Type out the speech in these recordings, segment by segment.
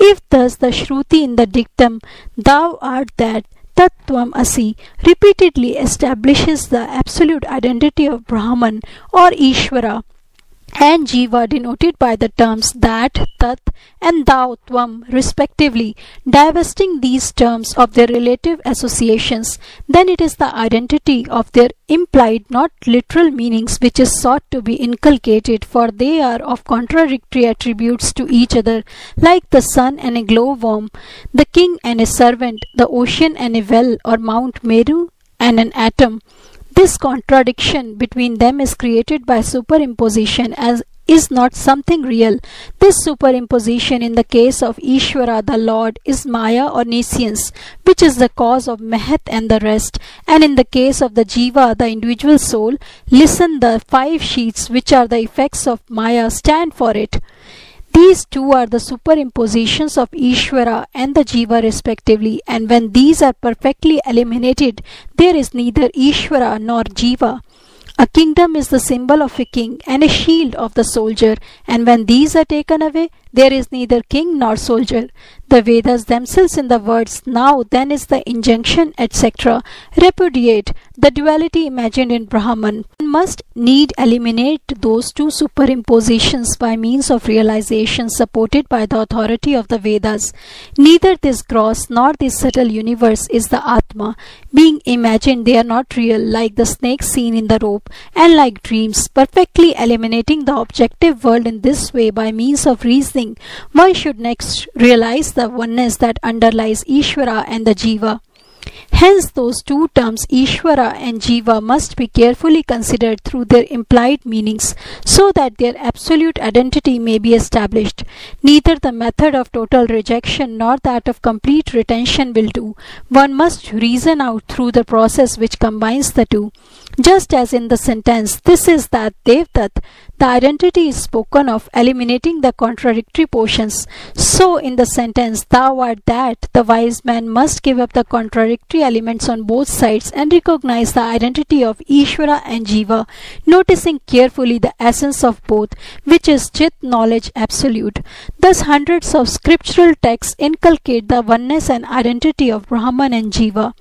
If thus the Shruti in the dictum, thou art that, Tat Tvam Asi, repeatedly establishes the absolute identity of Brahman or Ishvara and Jiva denoted by the terms that, Tat and Thou, Tvam respectively, divesting these terms of their relative associations, then it is the identity of their implied, not literal meanings which is sought to be inculcated, for they are of contradictory attributes to each other, like the sun and a glowworm, the king and a servant, the ocean and a well, or Mount Meru and an atom. This contradiction between them is created by superimposition, as is not something real. This superimposition in the case of Ishvara, the Lord, is Maya or nescience, which is the cause of Mehet and the rest, and in the case of the Jiva, the individual soul, listen, the 5 sheets which are the effects of Maya stand for it. These two are the superimpositions of Ishvara and the Jiva respectively, and when these are perfectly eliminated, there is neither Ishvara nor Jiva. A kingdom is the symbol of a king and a shield of the soldier, and when these are taken away, there is neither king nor soldier. The Vedas themselves in the words now, then is the injunction, etc., repudiate the duality imagined in Brahman. One must need eliminate those two superimpositions by means of realization supported by the authority of the Vedas. Neither this gross nor this subtle universe is the Atma. Being imagined, they are not real, like the snake seen in the rope, and like dreams. Perfectly eliminating the objective world in this way by means of reasoning, one should next realize the oneness that underlies Ishvara and the Jiva. Hence those two terms Ishvara and Jiva must be carefully considered through their implied meanings, so that their absolute identity may be established. Neither the method of total rejection nor that of complete retention will do. One must reason out through the process which combines the two. Just as in the sentence, this is that Devtat, the identity is spoken of, eliminating the contradictory portions. So in the sentence, thou art that, the wise man must give up the contradictory elements on both sides and recognize the identity of Ishvara and Jiva, noticing carefully the essence of both, which is Chit, knowledge absolute. Thus hundreds of scriptural texts inculcate the oneness and identity of Brahman and Jiva.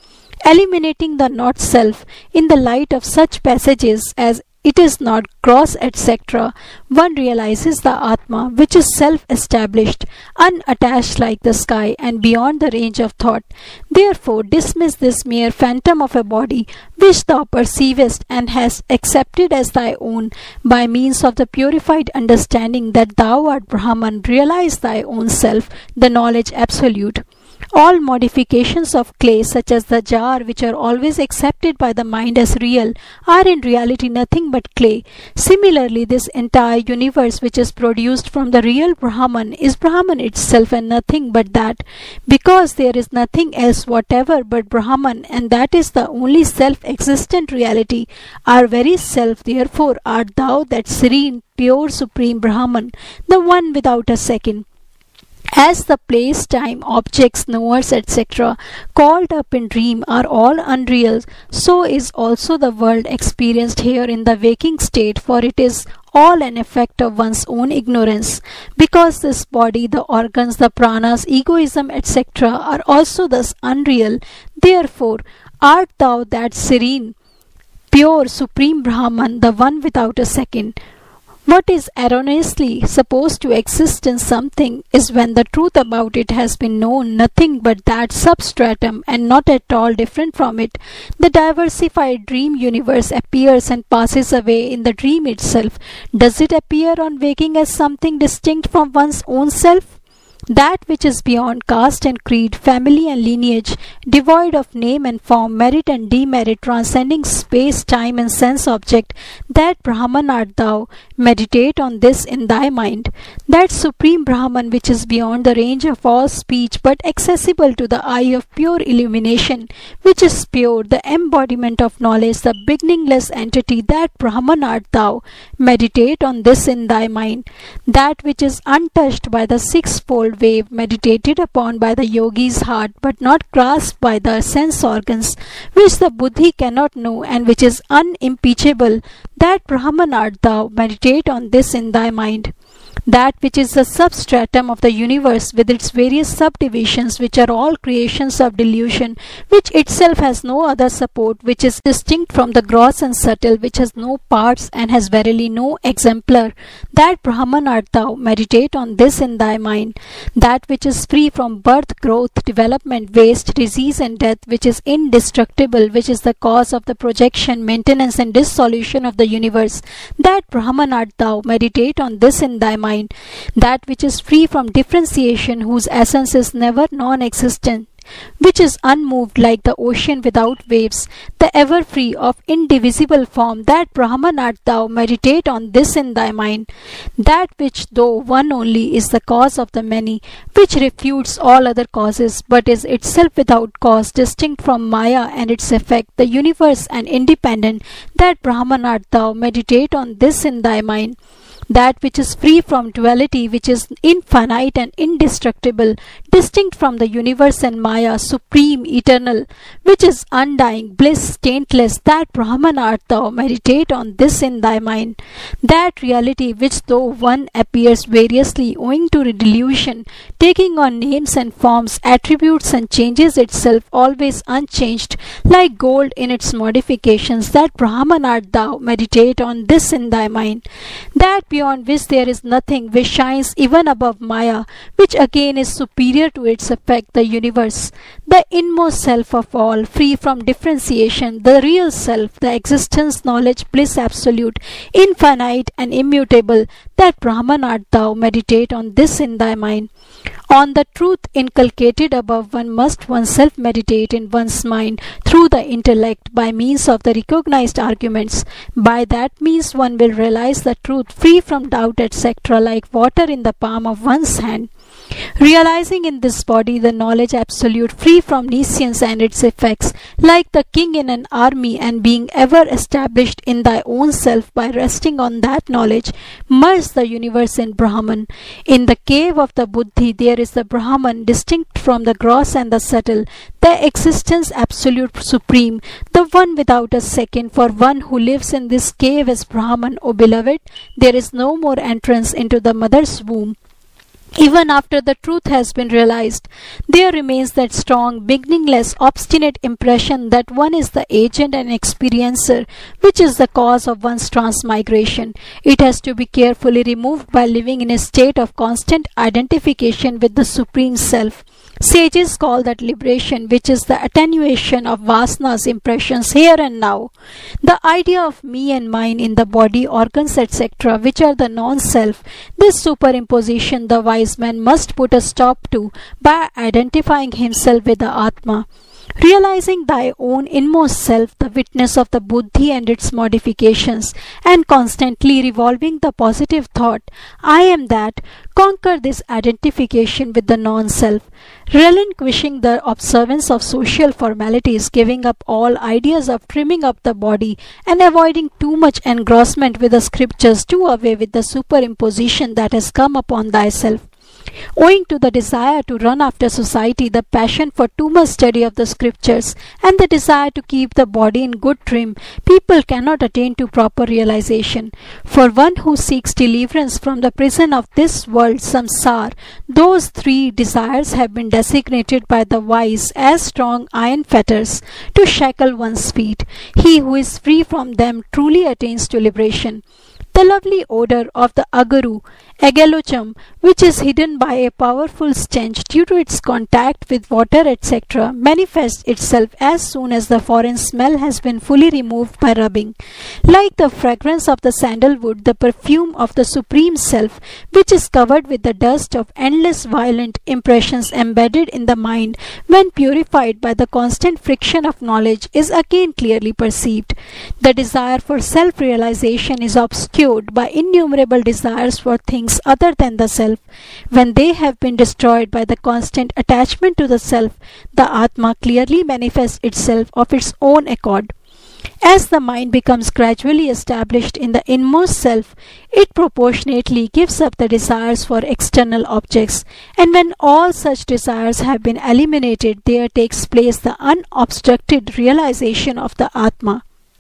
Eliminating the not self in the light of such passages as it is not gross, etc., one realizes the Atma, which is self-established, unattached like the sky, and beyond the range of thought. Therefore dismiss this mere phantom of a body, which thou perceivest and hast accepted as thy own, by means of the purified understanding that thou art Brahman. Realize thy own self, the knowledge absolute. All modifications of clay, such as the jar, which are always accepted by the mind as real, are in reality nothing but clay. Similarly, this entire universe which is produced from the real Brahman is Brahman itself and nothing but that, because there is nothing else whatever but Brahman, and that is the only self-existent reality. Our very self, therefore, art thou, that serene, pure, supreme Brahman, the one without a second. As the place, time, objects, knowers, etc., called up in dream are all unreal, so is also the world experienced here in the waking state, for it is all an effect of one's own ignorance. Because this body, the organs, the pranas, egoism, etc., are also thus unreal, therefore art thou that serene, pure, supreme Brahman, the one without a second. What is erroneously supposed to exist in something is, when the truth about it has been known, nothing but that substratum and not at all different from it. The diversified dream universe appears and passes away in the dream itself. Does it appear on waking as something distinct from one's own self? That which is beyond caste and creed, family and lineage, devoid of name and form, merit and demerit, transcending space, time and sense object, that Brahman art thou. Meditate on this in thy mind. That supreme Brahman which is beyond the range of all speech but accessible to the eye of pure illumination, which is pure, the embodiment of knowledge, the beginningless entity, that Brahman art thou. Meditate on this in thy mind. That which is untouched by the sixfold wave, meditated upon by the yogi's heart but not grasped by the sense organs, which the buddhi cannot know, and which is unimpeachable, that Brahman art thou. Meditate on this in thy mind. that which is the substratum of the universe with its various subdivisions, which are all creations of delusion, which itself has no other support, which is distinct from the gross and subtle, which has no parts and has verily no exemplar. That Brahman art thou. Meditate on this in thy mind. That which is free from birth, growth, development, waste, disease and death, which is indestructible, which is the cause of the projection, maintenance and dissolution of the universe. That Brahman art thou. Meditate on this in thy mind. That which is free from differentiation, whose essence is never non-existent, which is unmoved like the ocean without waves, the ever free of indivisible form. That Brahman art thou. Meditate on this in thy mind. That which, though one only, is the cause of the many, which refutes all other causes, but is itself without cause, distinct from Maya and its effect, the universe and independent. That Brahman art thou. Meditate on this in thy mind. That which is free from duality, which is infinite and indestructible, distinct from the universe and Maya, supreme, eternal, which is undying, bliss, taintless. That Brahman art thou. Meditate on this in thy mind. That reality which, though one, appears variously owing to delusion, taking on names and forms, attributes and changes itself, always unchanged, like gold in its modifications. That Brahman art thou. Meditate on this in thy mind. That beyond which there is nothing, which shines even above Maya, which again is superior to its effect, the universe, the inmost self of all, free from differentiation, the real self, the existence, knowledge, bliss absolute, infinite and immutable. That Brahman art thou. Meditate on this in thy mind. On the truth inculcated above, one must oneself meditate in one's mind through the intellect by means of the recognized arguments. By that means one will realize the truth free from doubt, etc., like water in the palm of one's hand. Realizing in this body the knowledge absolute, free from nescience and its effects, like the king in an army, and being ever established in thy own self by resting on that knowledge, merge the universe in Brahman. In the cave of the Buddhi there is the Brahman, distinct from the gross and the subtle, the existence absolute supreme, the one without a second. For one who lives in this cave as Brahman, O beloved, there is no more entrance into the mother's womb. Even after the truth has been realized, there remains that strong, beginningless, obstinate impression that one is the agent and experiencer, which is the cause of one's transmigration. It has to be carefully removed by living in a state of constant identification with the Supreme Self. Sages call that liberation, which is the attenuation of Vasana's impressions here and now. The idea of me and mine in the body, organs, etc., which are the non-self, this superimposition the wise man must put a stop to by identifying himself with the Atma. Realizing thy own inmost self, the witness of the Buddhi and its modifications, and constantly revolving the positive thought, I am that, conquer this identification with the non-self. Relinquishing the observance of social formalities, giving up all ideas of trimming up the body, and avoiding too much engrossment with the scriptures, do away with the superimposition that has come upon thyself. Owing to the desire to run after society, the passion for too much study of the scriptures, and the desire to keep the body in good trim, people cannot attain to proper realization. For one who seeks deliverance from the prison of this world, samsara, those three desires have been designated by the wise as strong iron fetters to shackle one's feet. He who is free from them truly attains to liberation. The lovely odor of the agaru, agelochum, which is hidden by a powerful stench due to its contact with water, etc., manifests itself as soon as the foreign smell has been fully removed by rubbing. Like the fragrance of the sandalwood, the perfume of the Supreme Self, which is covered with the dust of endless violent impressions embedded in the mind, when purified by the constant friction of knowledge, is again clearly perceived. The desire for self-realization is obscured by innumerable desires for things other than the self. When they have been destroyed by the constant attachment to the self, the Atma clearly manifests itself of its own accord. As the mind becomes gradually established in the inmost self, it proportionately gives up the desires for external objects, and when all such desires have been eliminated, there takes place the unobstructed realization of the Atma.